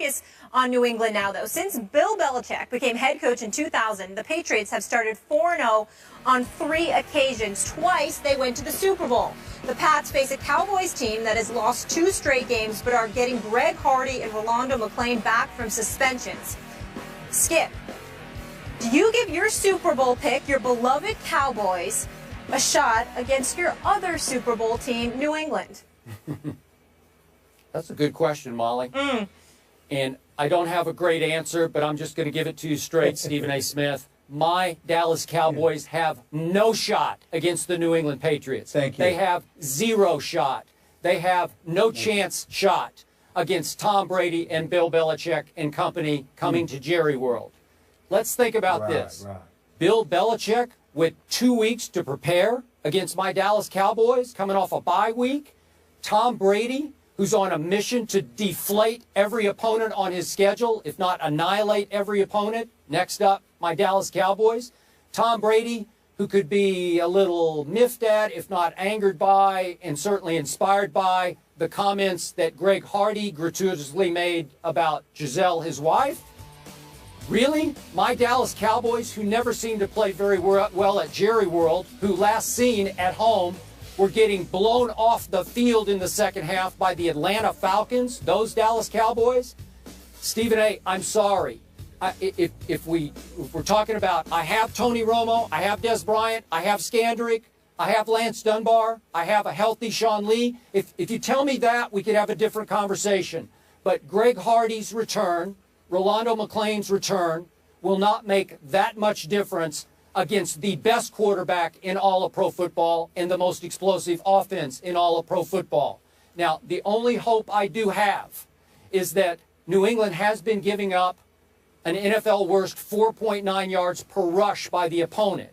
focus on New England now, though. Since Bill Belichick became head coach in 2000, the Patriots have started 4-0 on 3 occasions. Twice they went to the Super Bowl. The Pats face a Cowboys team that has lost 2 straight games but are getting Greg Hardy and Rolando McClain back from suspensions. Skip, do you give your Super Bowl pick, your beloved Cowboys, a shot against your other Super Bowl team, New England? That's a good question, Molly. And I don't have a great answer, but I'm just going to give it to you straight, Stephen A. Smith. My Dallas Cowboys have no shot against the New England Patriots. Thank you. They have 0 shot. They have no chance shot against Tom Brady and Bill Belichick and company coming to Jerry World. Let's think about this. Bill Belichick with 2 weeks to prepare against my Dallas Cowboys coming off a bye week. Tom Brady, who's on a mission to deflate every opponent on his schedule, if not annihilate every opponent. Next up, my Dallas Cowboys. Tom Brady, who could be a little miffed at, if not angered by, and certainly inspired by the comments that Greg Hardy gratuitously made about Giselle, his wife. Really? My Dallas Cowboys, who never seemed to play very well at Jerry World, who last seen at home were getting blown off the field in the second half by the Atlanta Falcons, those Dallas Cowboys? Stephen A., I'm sorry. If we're talking about, I have Tony Romo, I have Des Bryant, I have Skandrick, I have Lance Dunbar, I have a healthy Sean Lee. If you tell me that, we could have a different conversation. But Greg Hardy's return, Rolando McClain's return, will not make that much difference against the best quarterback in all of pro football and the most explosive offense in all of pro football. Now, the only hope I do have is that New England has been giving up an NFL worst 4.9 yards per rush by the opponent.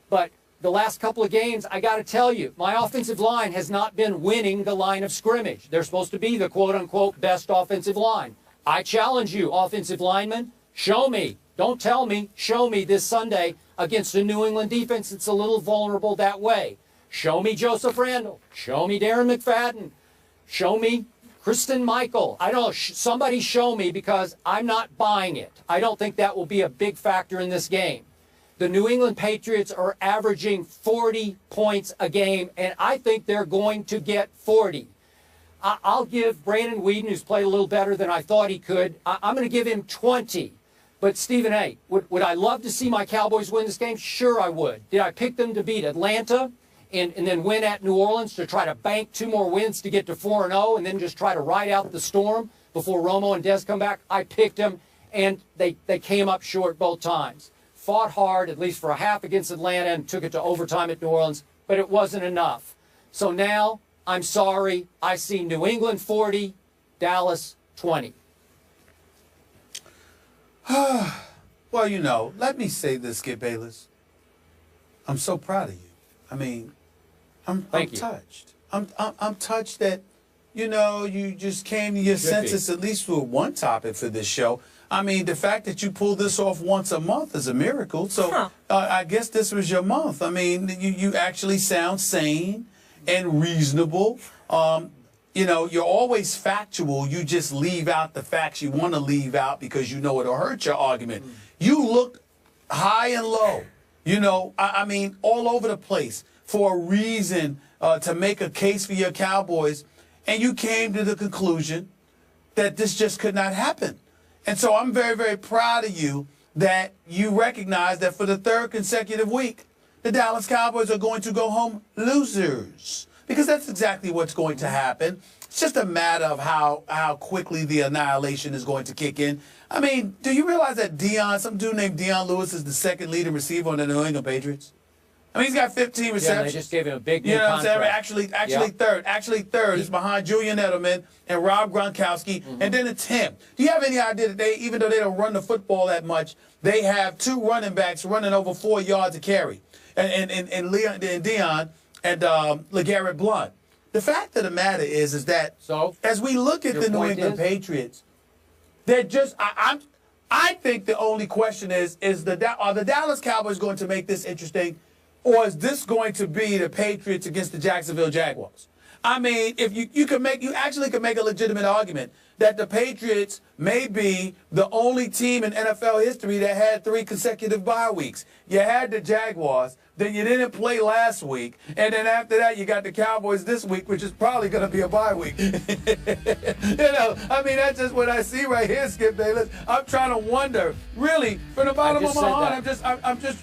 But the last couple of games, I got to tell you, my offensive line has not been winning the line of scrimmage. They're supposed to be the quote-unquote best offensive line. I challenge you, offensive linemen, show me. Don't tell me, show me this Sunday against a New England defense that's a little vulnerable that way. Show me Joseph Randle. Show me Darren McFadden. Show me Kristen Michael. I don't know, somebody show me, because I'm not buying it. I don't think that will be a big factor in this game. The New England Patriots are averaging 40 points a game, and I think they're going to get 40. I'll give Brandon Weeden, who's played a little better than I thought he could, I'm going to give him 20. But Stephen A., would I love to see my Cowboys win this game? Sure I would. Did I pick them to beat Atlanta and then win at New Orleans to try to bank 2 more wins to get to 4-0 and then just try to ride out the storm before Romo and Dez come back? I picked them, and they came up short both times. Fought hard, at least for a half against Atlanta, and took it to overtime at New Orleans, but it wasn't enough. So now, I'm sorry, I see New England 40, Dallas 20. Well, you know, let me say this, Skip Bayless. I'm so proud of you. I mean, I'm touched. I'm touched that, you know, you just came to your senses at least with one topic for this show. I mean, the fact that you pull this off once a month is a miracle. So I guess this was your month. I mean, you actually sound sane and reasonable. You know, you're always factual. You just leave out the facts you want to leave out because you know it'll hurt your argument. You look high and low, you know, I mean, all over the place for a reason to make a case for your Cowboys. And you came to the conclusion that this just could not happen. And so I'm very, very proud of you that you recognize that for the 3rd consecutive week, the Dallas Cowboys are going to go home losers. Because that's exactly what's going to happen. It's just a matter of how quickly the annihilation is going to kick in. I mean, do you realize that some dude named Deion Lewis is the 2nd leading receiver on the New England Patriots? I mean, he's got 15 receptions. Yeah, they just gave him a big new contract. You know what I'm saying? Actually third. Actually third is behind Julian Edelman and Rob Gronkowski, and then it's him. Do you have any idea that even though they don't run the football that much, they have 2 running backs running over 4 yards a carry, and Deion and LeGarrette Blount. The fact of the matter is that as we look at the New England Patriots, they're just I think the only question is are the Dallas Cowboys going to make this interesting, or is this going to be the Patriots against the Jacksonville Jaguars? I mean, if you actually could make a legitimate argument that the Patriots may be the only team in NFL history that had 3 consecutive bye weeks. You had the Jaguars, then you didn't play last week, and then after that you got the Cowboys this week, which is probably going to be a bye week. You know, I mean, that's just what I see right here, Skip Bayless. I'm trying to wonder, really, from the bottom of my heart, I'm just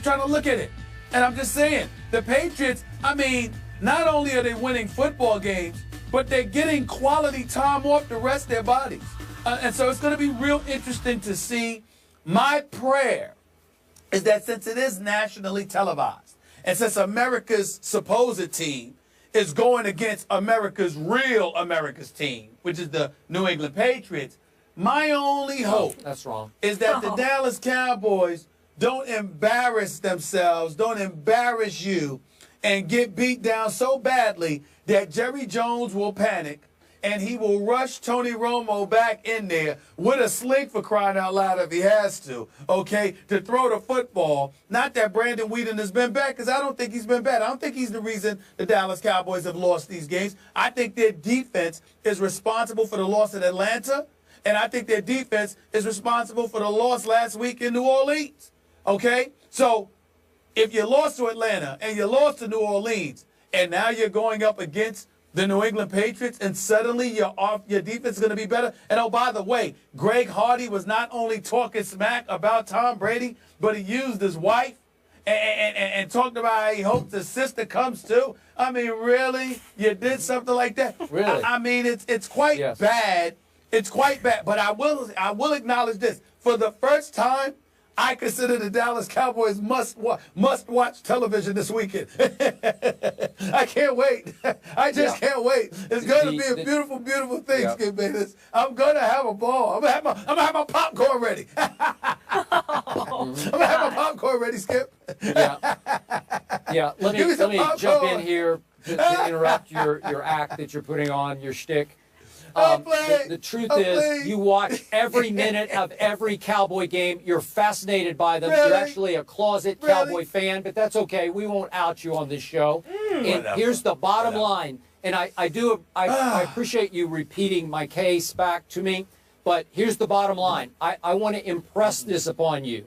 trying to look at it, and I'm just saying, the Patriots, I mean, not only are they winning football games, but they're getting quality time off to rest their bodies. And so it's going to be real interesting to see. My prayer is that since it is nationally televised, and since America's supposed team is going against America's team, which is the New England Patriots, my only hope is that the Dallas Cowboys don't embarrass themselves, don't embarrass you, and get beat down so badly that Jerry Jones will panic and he will rush Tony Romo back in there with a sling, for crying out loud, if he has to, okay, to throw the football. Not that Brandon Whedon has been bad, because I don't think he's been bad. I don't think he's the reason the Dallas Cowboys have lost these games. I think their defense is responsible for the loss at Atlanta, and I think their defense is responsible for the loss last week in New Orleans, okay? So if you lost to Atlanta and you lost to New Orleans, and now you're going up against the New England Patriots, and suddenly your defense is going to be better. And oh, by the way, Greg Hardy was not only talking smack about Tom Brady, but he used his wife and talked about how he hopes his sister comes too. I mean, really? You did something like that? Really? I mean, it's quite bad. It's quite bad. But I will acknowledge this. For the first time, I consider the Dallas Cowboys must-watch television this weekend. I can't wait. I just can't wait. It's going to be a beautiful, beautiful thing, Skip Bayless. I'm going to have a ball. I'm going to have my popcorn ready. I'm going to have my popcorn ready, Skip. Yeah. Let me jump in here to interrupt your act that you're putting on, your shtick. The truth is, you watch every minute of every Cowboy game. You're fascinated by them. You're actually a closet Cowboy fan, but that's okay. We won't out you on this show. And here's the bottom line. And I appreciate you repeating my case back to me, but here's the bottom line. I want to impress this upon you.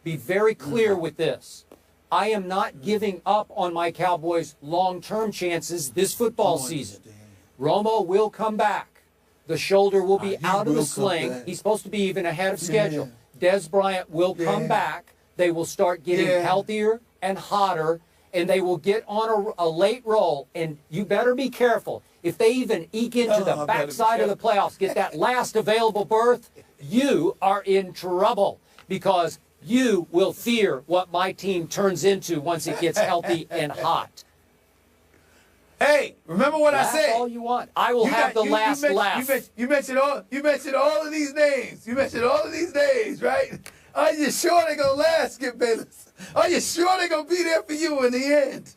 Be very clear with this. I am not giving up on my Cowboys' long-term chances this football season. Romo will come back. The shoulder will be out of the sling. He's supposed to be even ahead of schedule. Des Bryant will come back. They will start getting healthier and hotter, and they will get on a late roll. And you better be careful. If they even eke into the backside of the playoffs, get that last available berth, you are in trouble, because you will fear what my team turns into once it gets healthy and hot. Hey, remember what I said? That's all you want. I will have the last laugh. You mentioned all of these names. You mentioned all of these names, right? Are you sure they're going to last, Skip Bayless? Are you sure they're going to be there for you in the end?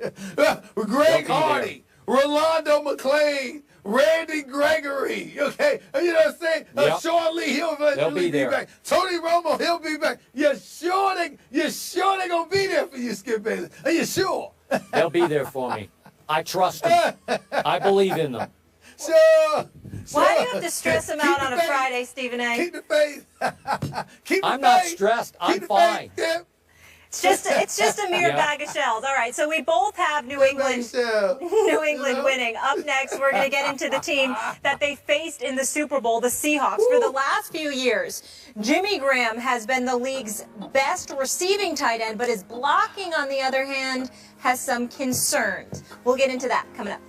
Greg Hardy, Rolando McClain, Randy Gregory, okay? You know what I'm saying? Sean Lee, he'll eventually be back. Tony Romo, he'll be back. You're sure they're going to be there for you, Skip Bayless? Are you sure? They'll be there for me. I trust them. I believe in them. Sure. Why do you have to stress them out on a Friday, Stephen A? Keep the faith. Keep the I'm not stressed. I'm fine. It's just a mere bag of shells. All right, so we both have New England winning. Up next, we're going to get into the team that they faced in the Super Bowl, the Seahawks. For the last few years, Jimmy Graham has been the league's best receiving tight end, but his blocking, on the other hand, has some concerns. We'll get into that coming up.